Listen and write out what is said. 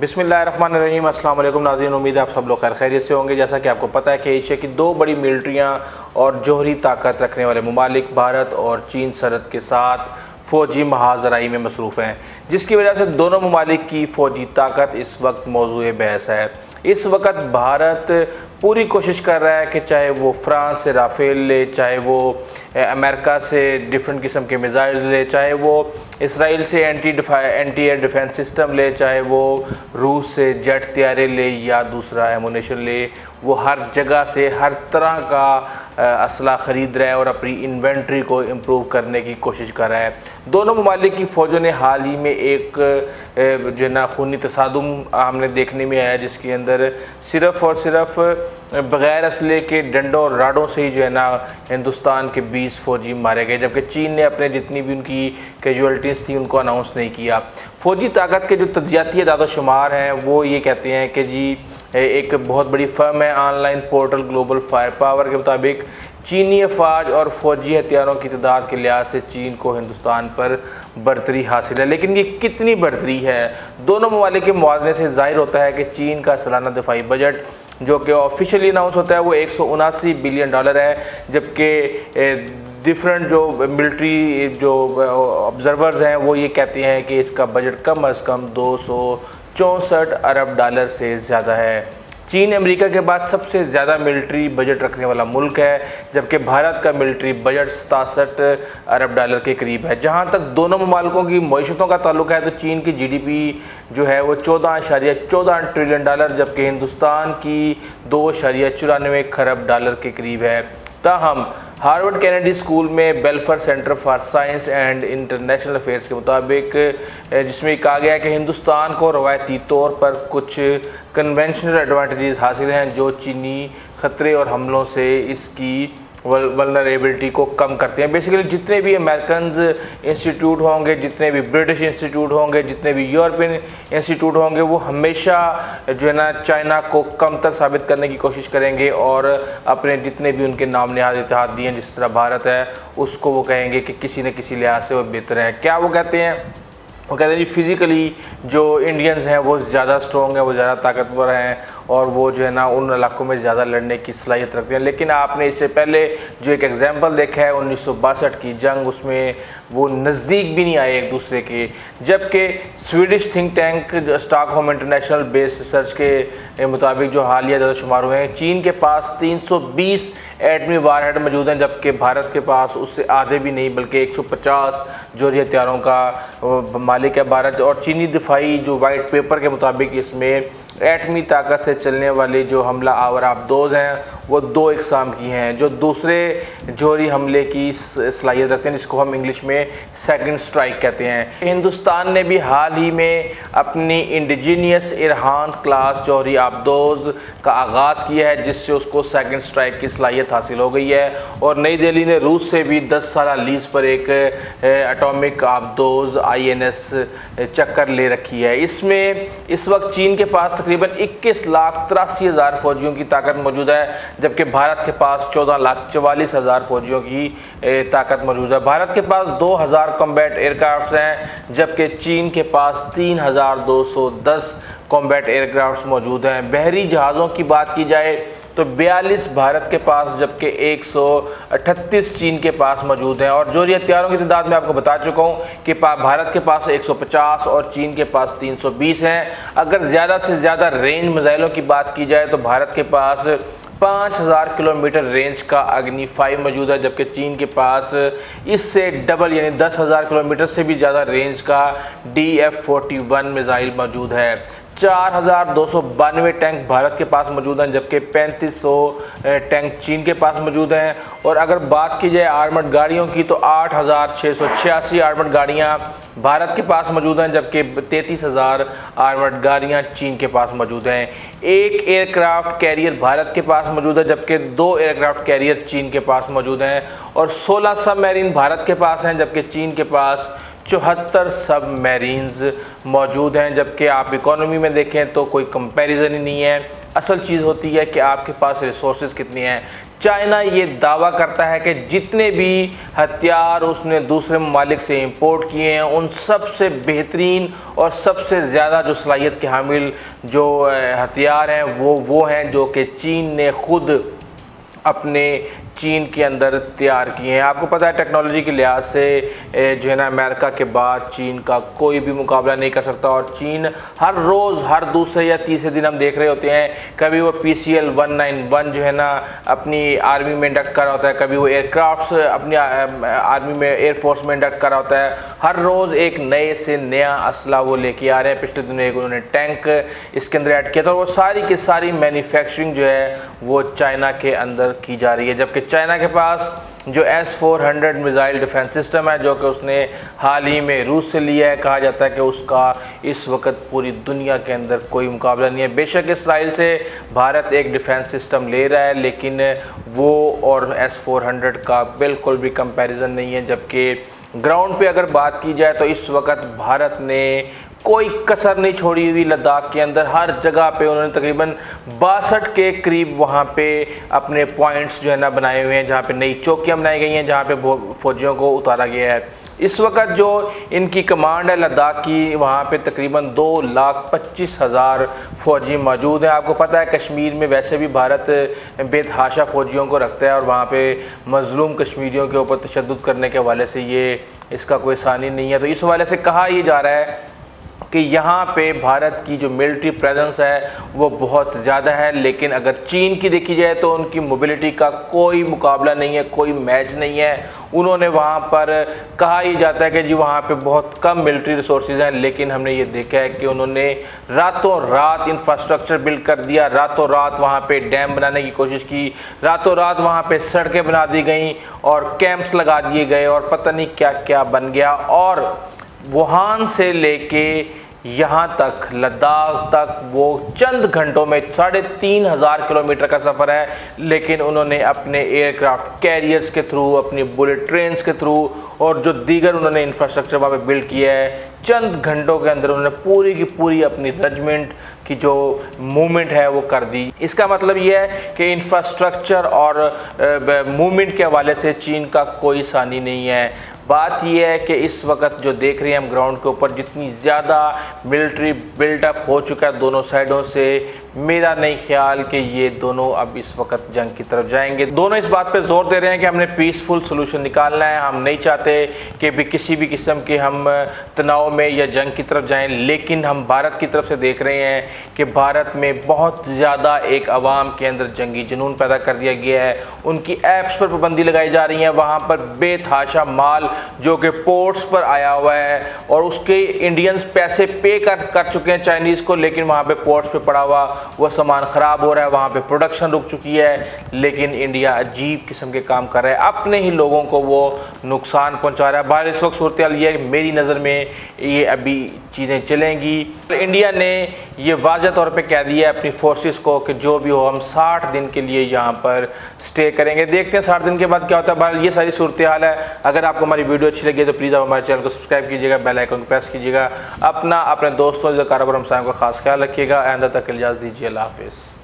बिस्मिल्लाहिर्रहमानिर्रहीम। अस्सलाम वालेकुम नाज़रीन, उम्मीद है आप सब लोग खैर खैरियत से होंगे। जैसा कि आपको पता है कि एशिया की दो बड़ी मिलिट्रियाँ और जौहरी ताकत रखने वाले ममालिक भारत और चीन सरहद के साथ फ़ौजी महाजराई में मसरूफ़ हैं, जिसकी वजह से दोनों ममालिक की फ़ौजी ताकत इस वक्त मौजूए बहस है। इस वक्त भारत पूरी कोशिश कर रहा है कि चाहे वो फ्रांस से राफेल ले, चाहे वो अमेरिका से डिफरेंट किस्म के मिज़ाइल्स ले, चाहे वो इसराइल से एंटी एयर डिफेंस सिस्टम ले, चाहे वो रूस से जेट तैयारे ले या दूसरा एमुनेशन ले, वो हर जगह से हर तरह का असला ख़रीद रहा है और अपनी इन्वेंट्री को इम्प्रूव करने की कोशिश कर रहा है। दोनों ममालिक की फ़ौजों ने हाल ही में एक जो है ना खूनी तसादुम हमने देखने में आया, जिसके अंदर सिर्फ़ और सिर्फ बग़ैर असले के डंडों और राडों से ही जो है ना हिंदुस्तान के 20 फ़ौजी मारे गए, जबकि चीन ने अपने जितनी भी उनकी कैजुअल्टीज़ थी उनको अनाउंस नहीं किया। फ़ौजी ताकत के जो तज्जियाती दादोशुमार हैं वो ये कहते हैं कि जी एक बहुत बड़ी फर्म है online portal global fire power के मुताबिक चीनी अफवाज और फ़ौजी हथियारों की तादाद के लिहाज से चीन को हिंदुस्तान पर बरतरी हासिल है। लेकिन ये कितनी बरतरी है? दोनों ममालिक के मुआवजे से ज़ाहिर होता है कि चीन का सालाना दिफाई बजट जो कि ऑफिशियली अनाउंस होता है वो $179 बिलियन है, जबकि डिफरेंट जो मिलिट्री जो ऑब्जर्वर्स हैं वो ये कहते हैं कि इसका बजट कम अज़ कम $264 अरब से ज़्यादा है। चीन अमेरिका के बाद सबसे ज़्यादा मिलिट्री बजट रखने वाला मुल्क है, जबकि भारत का मिलिट्री बजट $67 अरब के करीब है। जहां तक दोनों ममालिकों की मईशतों का ताल्लुक है तो चीन की जीडीपी जो है वो 14.14 ट्रिलियन डॉलर, जबकि हिंदुस्तान की 2.94 खरब डॉलर के करीब है। ताहम हार्वर्ड कैनेडी स्कूल में बेल्फर centre for science and international affairs के मुताबिक जिसमें कहा गया है कि हिंदुस्तान को रवायती तौर पर कुछ कन्वेंशनल एडवांटेजेस हासिल हैं जो चीनी ख़तरे और हमलों से इसकी वल्नरेबिलिटी को कम करते हैं। बेसिकली जितने भी अमेरिकन इंस्टीट्यूट होंगे, जितने भी ब्रिटिश इंस्टीट्यूट होंगे, जितने भी यूरोपियन इंस्टीट्यूट होंगे, वो हमेशा जो है ना चाइना को कमतर साबित करने की कोशिश करेंगे और अपने जितने भी उनके नाम नहाद इत्तेहाद दिए जिस तरह भारत है उसको वो कहेंगे कि किसी न किसी लिहाज से वो बेहतर है। क्या वो कहते हैं? वो कहते हैं जी फिज़िकली जो इंडियंस हैं वो ज़्यादा स्ट्रॉन्ग है, वो ज़्यादा ताकतवर हैं और वो जो है ना उन इलाकों में ज़्यादा लड़ने की सलाहियत रखते हैं। लेकिन आपने इससे पहले जो एक एग्जांपल देखा है 1962 की जंग, उसमें वो नज़दीक भी नहीं आए एक दूसरे के, जबकि Swedish think tank Stockholm international base research के मुताबिक जो हालिया दादोशुमार हुए हैं, चीन के पास 320 एटमी वारहेड मौजूद हैं, जबकि भारत के पास उससे आधे भी नहीं बल्कि 150 जौहरी हथियारों का मालिक है भारत। और चीनी दिफाई जो वाइट पेपर के मुताबिक इसमें एटमी ताकत से चलने वाले जो हमला आवर आबदोज़ हैं वो 2 इकसाम की हैं, जो दूसरे जौहरी हमले की सलाहियत रखते हैं, जिसको हम इंग्लिश में सेकंड स्ट्राइक कहते हैं। हिंदुस्तान ने भी हाल ही में अपनी इंडिजीनियस इरहान क्लास जौहरी आबदोज़ का आगाज़ किया है, जिससे उसको सेकंड स्ट्राइक की सलाहियत हासिल हो गई है। और नई दिल्ली ने रूस से भी 10 साल लीज़ पर एक एटॉमिक आबदोज़ INS चक्कर ले रखी है। इसमें इस वक्त चीन के पास तकरीबन 21,83,000 फ़ौजियों की ताकत मौजूद है, जबकि भारत के पास 14,44,000 फ़ौजियों की ताकत मौजूद है। भारत के पास 2,000 कॉम्बैट एयरक्राफ्ट हैं, जबकि चीन के पास 3,210 कॉम्बैट एयरक्राफ्ट मौजूद हैं। बहरी जहाज़ों की बात की जाए तो 42 भारत के पास, जबकि 138 चीन के पास मौजूद हैं। और जौहरी हथियारों की तादाद मैं आपको बता चुका हूँ कि भारत के पास 150 और चीन के पास 320 हैं। अगर ज़्यादा से ज़्यादा रेंज मिसाइलों की बात की जाए तो भारत के पास 5,000 किलोमीटर रेंज का अग्नि 5 मौजूद है, जबकि चीन के पास इससे डबल यानी 10,000 किलोमीटर से भी ज़्यादा रेंज का DF-41 मिसाइल मौजूद है। 4,292 टैंक भारत के पास मौजूद हैं, जबकि 3,500 टैंक चीन के पास मौजूद हैं। और अगर बात की जाए आर्मर्ड गाड़ियों की तो 8,686 आर्मर्ड गाड़ियां भारत के पास मौजूद हैं, जबकि 33,000 आर्मर्ड गाड़ियां चीन के पास मौजूद हैं। एक एयरक्राफ्ट कैरियर भारत के पास मौजूद है, जबकि 2 एयरक्राफ्ट कैरियर चीन के पास मौजूद हैं। और 16 सबमरीन भारत के पास हैं, जबकि चीन के पास 74 सब मरीन्स मौजूद हैं। जबकि आप इकोनॉमी में देखें तो कोई कंपैरिजन ही नहीं है। असल चीज़ होती है कि आपके पास रिसोर्सेज कितनी हैं। चाइना ये दावा करता है कि जितने भी हथियार उसने दूसरे ममालिक से इंपोर्ट किए हैं उन सबसे बेहतरीन और सबसे ज़्यादा जो सलाहियत के हामिल जो हथियार हैं वो हैं जो कि चीन ने खुद अपने चीन के अंदर तैयार किए हैं। आपको पता है टेक्नोलॉजी के लिहाज से जो है ना अमेरिका के बाद चीन का कोई भी मुकाबला नहीं कर सकता, और चीन हर रोज़ हर दूसरे या तीसरे दिन हम देख रहे होते हैं कभी वो PCL 191 जो है ना अपनी आर्मी में इंडक्ट कर रहा होता है, कभी वो एयरक्राफ्ट अपनी आर्मी में एयरफोर्स में इंडक्ट कर रहा होता है। हर रोज़ एक नए से नया असला वो लेके आ रहे हैं। पिछले दिनों एक उन्होंने टैंक इसके अंदर ऐड किया था, और वो सारी की सारी मैन्युफैक्चरिंग जो है वो चाइना के अंदर की जा रही है। जबकि चाइना के पास जो S-400 मिसाइल डिफेंस सिस्टम है जो कि उसने हाल ही में रूस से लिया है, कहा जाता है कि उसका इस वक्त पूरी दुनिया के अंदर कोई मुकाबला नहीं है। बेशक इसराइल से भारत एक डिफेंस सिस्टम ले रहा है, लेकिन वो और S-400 का बिल्कुल भी कंपैरिजन नहीं है। जबकि ग्राउंड पे अगर बात की जाए तो इस वक्त भारत ने कोई कसर नहीं छोड़ी हुई। लद्दाख के अंदर हर जगह पे उन्होंने तकरीबन 62 के करीब वहाँ पे अपने पॉइंट्स जो है ना बनाए हुए हैं, जहाँ पे नई चौकियाँ बनाई गई हैं, जहाँ पे फौजियों को उतारा गया है। इस वक्त जो इनकी कमांड है लद्दाख की, वहाँ पे तकरीबन 2,25,000 फ़ौजी मौजूद हैं। आपको पता है कश्मीर में वैसे भी भारत बेतहाशा फ़ौजियों को रखता है, और वहाँ पे मज़लूम कश्मीरियों के ऊपर तशद्दुद करने के हवाले से ये इसका कोई सानी नहीं है। तो इस हवाले से कहा यह जा रहा है कि यहाँ पे भारत की जो मिलिट्री प्रेजेंस है वो बहुत ज़्यादा है, लेकिन अगर चीन की देखी जाए तो उनकी मोबिलिटी का कोई मुकाबला नहीं है, कोई मैच नहीं है। उन्होंने वहाँ पर कहा ही जाता है कि जी वहाँ पे बहुत कम मिलिट्री रिसोर्सेज हैं, लेकिन हमने ये देखा है कि उन्होंने रातों रात इंफ्रास्ट्रक्चर बिल्ड कर दिया, रातों रात वहाँ पे डैम बनाने की कोशिश की, रातों रात वहाँ पे सड़कें बना दी गई और कैंप्स लगा दिए गए, और पता नहीं क्या क्या बन गया। और वुहान से लेके यहाँ तक लद्दाख तक वो चंद घंटों में 3,500 किलोमीटर का सफ़र है, लेकिन उन्होंने अपने एयरक्राफ्ट कैरियर्स के थ्रू, अपनी बुलेट ट्रेन्स के थ्रू और जो दीगर उन्होंने इंफ्रास्ट्रक्चर वहाँ पे बिल्ड किया है, चंद घंटों के अंदर उन्होंने पूरी की पूरी अपनी रेजिमेंट की जो मूवमेंट है वो कर दी। इसका मतलब ये है कि इंफ्रास्ट्रक्चर और मूवमेंट के हवाले से चीन का कोई सानी नहीं है। बात यह है कि इस वक्त जो देख रहे हैं हम ग्राउंड के ऊपर जितनी ज़्यादा मिलिट्री बिल्डअप हो चुका है दोनों साइडों से, मेरा नहीं ख्याल कि ये दोनों अब इस वक्त जंग की तरफ जाएंगे। दोनों इस बात पे जोर दे रहे हैं कि हमने पीसफुल सोल्यूशन निकालना है, हम नहीं चाहते कि भी किसी भी किस्म के हम तनाव में या जंग की तरफ जाएं। लेकिन हम भारत की तरफ से देख रहे हैं कि भारत में बहुत ज़्यादा एक आवाम के अंदर जंगी जुनून पैदा कर दिया गया है। उनकी ऐप्स पर पाबंदी लगाई जा रही है, वहाँ पर बेतहाशा माल जो कि पोर्ट्स पर आया हुआ है और उसके इंडियंस पैसे पे कर चुके हैं चाइनीज़ को, लेकिन वहाँ पे पोर्ट्स पे पड़ा हुआ वो सामान ख़राब हो रहा है, वहाँ पे प्रोडक्शन रुक चुकी है। लेकिन इंडिया अजीब किस्म के काम कर रहा है, अपने ही लोगों को वो नुकसान पहुँचा रहा है। बाहर इस वक्त सूरत हाल ये है, मेरी नज़र में ये अभी चीज़ें चलेंगी। इंडिया ने ये वाज़ह तौर पे कह दिया है अपनी फोर्सेस को कि जो भी हो हम 60 दिन के लिए यहाँ पर स्टे करेंगे। देखते हैं 60 दिन के बाद क्या होता है। बाहर ये सारी सूरत हाल है। अगर आपको हमारी वीडियो अच्छी लगी तो प्लीज़ आप हमारे चैनल को सब्सक्राइब कीजिएगा, बेल आइकन को प्रेस कीजिएगा। अपने दोस्तों जो कारोबार हमसायों का खास ख्याल रखिएगा। आइंदा तक इजाज़त दीजिए। अल्लाह हाफ़िज़।